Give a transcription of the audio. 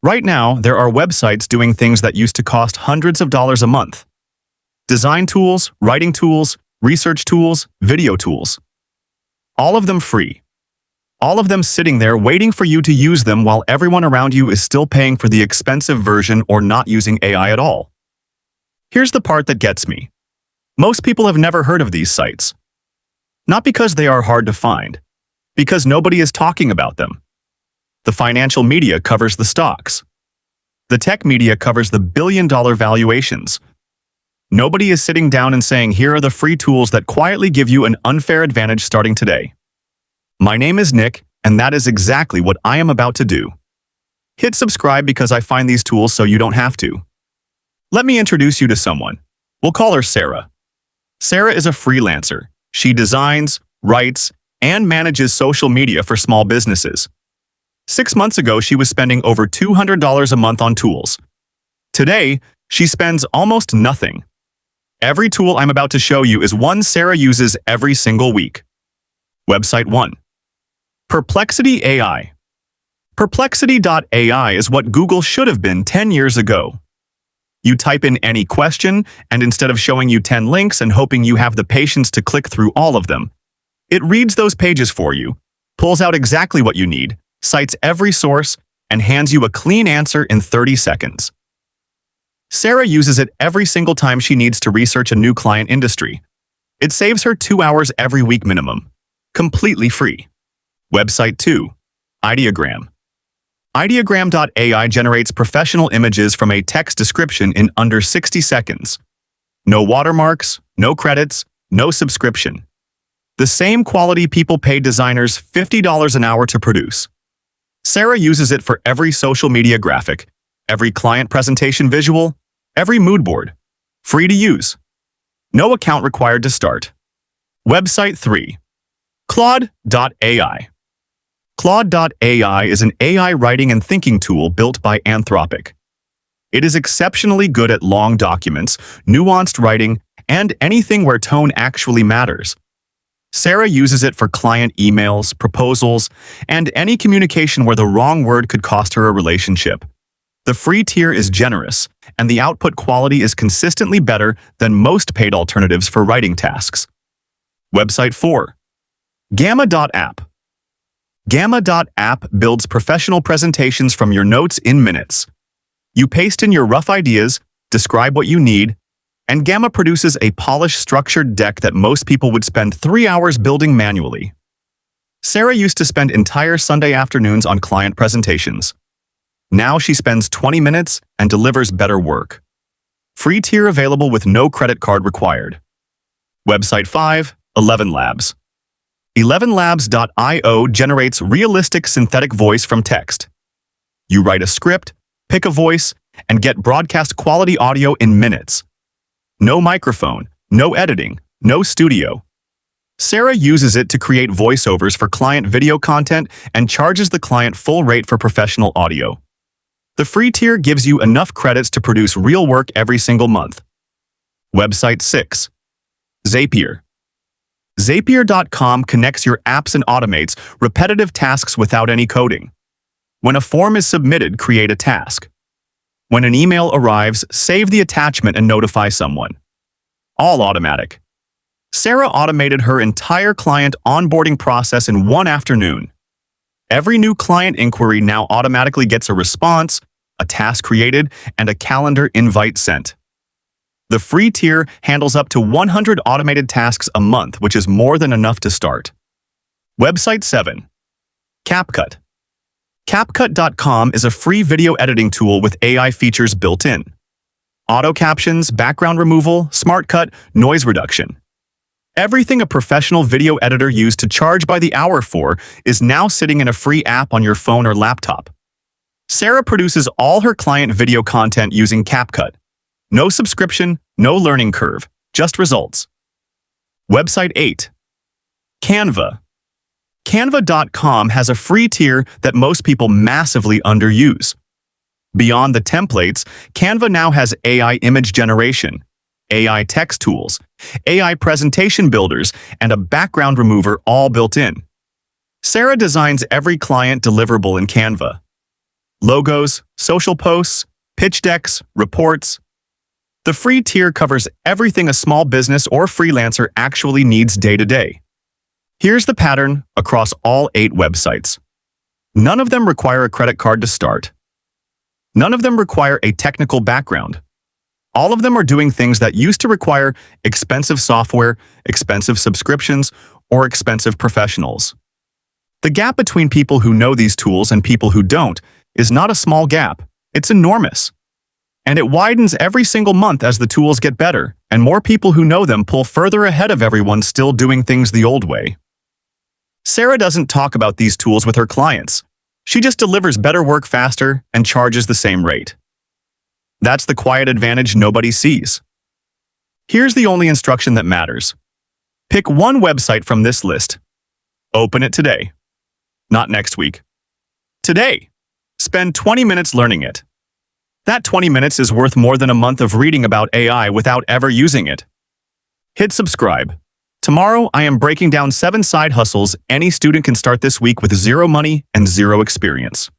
Right now, there are websites doing things that used to cost hundreds of dollars a month. Design tools, writing tools, research tools, video tools. All of them free. All of them sitting there waiting for you to use them while everyone around you is still paying for the expensive version or not using AI at all. Here's the part that gets me. Most people have never heard of these sites. Not because they are hard to find, because nobody is talking about them. The financial media covers the stocks. The tech media covers the billion-dollar valuations. Nobody is sitting down and saying, here are the free tools that quietly give you an unfair advantage starting today. My name is Nick, and that is exactly what I am about to do. Hit subscribe because I find these tools so you don't have to. Let me introduce you to someone. We'll call her Sara. Sara is a freelancer. She designs, writes, and manages social media for small businesses. 6 months ago, she was spending over $200 a month on tools. Today, she spends almost nothing. Every tool I'm about to show you is one Sara uses every single week. Website 1. Perplexity AI. Perplexity.ai is what Google should have been 10 years ago. You type in any question, and instead of showing you 10 links and hoping you have the patience to click through all of them, it reads those pages for you, pulls out exactly what you need, cites every source, and hands you a clean answer in 30 seconds. Sara uses it every single time she needs to research a new client industry. It saves her 2 hours every week minimum. Completely free. Website 2. Ideogram. Ideogram.ai generates professional images from a text description in under 60 seconds. No watermarks, no credits, no subscription. The same quality people pay designers $50 an hour to produce. Sara uses it for every social media graphic, every client presentation visual, every mood board. Free to use. No account required to start. Website 3. Claude.ai. Claude.ai is an AI writing and thinking tool built by Anthropic. It is exceptionally good at long documents, nuanced writing, and anything where tone actually matters. Sara uses it for client emails, proposals, and any communication where the wrong word could cost her a relationship. The free tier is generous, and the output quality is consistently better than most paid alternatives for writing tasks. Website 4. Gamma.app. Gamma.app builds professional presentations from your notes in minutes. You paste in your rough ideas, describe what you need, and Gamma produces a polished, structured deck that most people would spend 3 hours building manually. Sara used to spend entire Sunday afternoons on client presentations. Now she spends 20 minutes and delivers better work. Free tier available with no credit card required. Website 5. ElevenLabs. ElevenLabs.io generates realistic synthetic voice from text. You write a script, pick a voice, and get broadcast quality audio in minutes. No microphone, no editing, no studio. Sara uses it to create voiceovers for client video content and charges the client full rate for professional audio. The free tier gives you enough credits to produce real work every single month. Website 6. Zapier. Zapier.com connects your apps and automates repetitive tasks without any coding. When a form is submitted, create a task. When an email arrives, save the attachment and notify someone. All automatic. Sara automated her entire client onboarding process in 1 afternoon. Every new client inquiry now automatically gets a response, a task created, and a calendar invite sent. The free tier handles up to 100 automated tasks a month, which is more than enough to start. Website 7. CapCut. CapCut.com is a free video editing tool with AI features built in. Auto captions, background removal, smart cut, noise reduction. Everything a professional video editor used to charge by the hour for is now sitting in a free app on your phone or laptop. Sara produces all her client video content using CapCut. No subscription, no learning curve, just results. Website 8. Canva. Canva.com has a free tier that most people massively underuse. Beyond the templates, Canva now has AI image generation, AI text tools, AI presentation builders, and a background remover all built in. Sara designs every client deliverable in Canva. logos, social posts, pitch decks, reports. The free tier covers everything a small business or freelancer actually needs day to day. Here's the pattern across all 8 websites. None of them require a credit card to start. None of them require a technical background. All of them are doing things that used to require expensive software, expensive subscriptions, or expensive professionals. The gap between people who know these tools and people who don't is not a small gap. It's enormous. And it widens every single month as the tools get better, and more people who know them pull further ahead of everyone still doing things the old way. Sara doesn't talk about these tools with her clients. She just delivers better work faster and charges the same rate. That's the quiet advantage nobody sees. Here's the only instruction that matters. Pick one website from this list. Open it today. Not next week. Today. Spend 20 minutes learning it. That 20 minutes is worth more than a month of reading about AI without ever using it. Hit subscribe. Tomorrow, I am breaking down 7 side hustles any student can start this week with 0 money and 0 experience.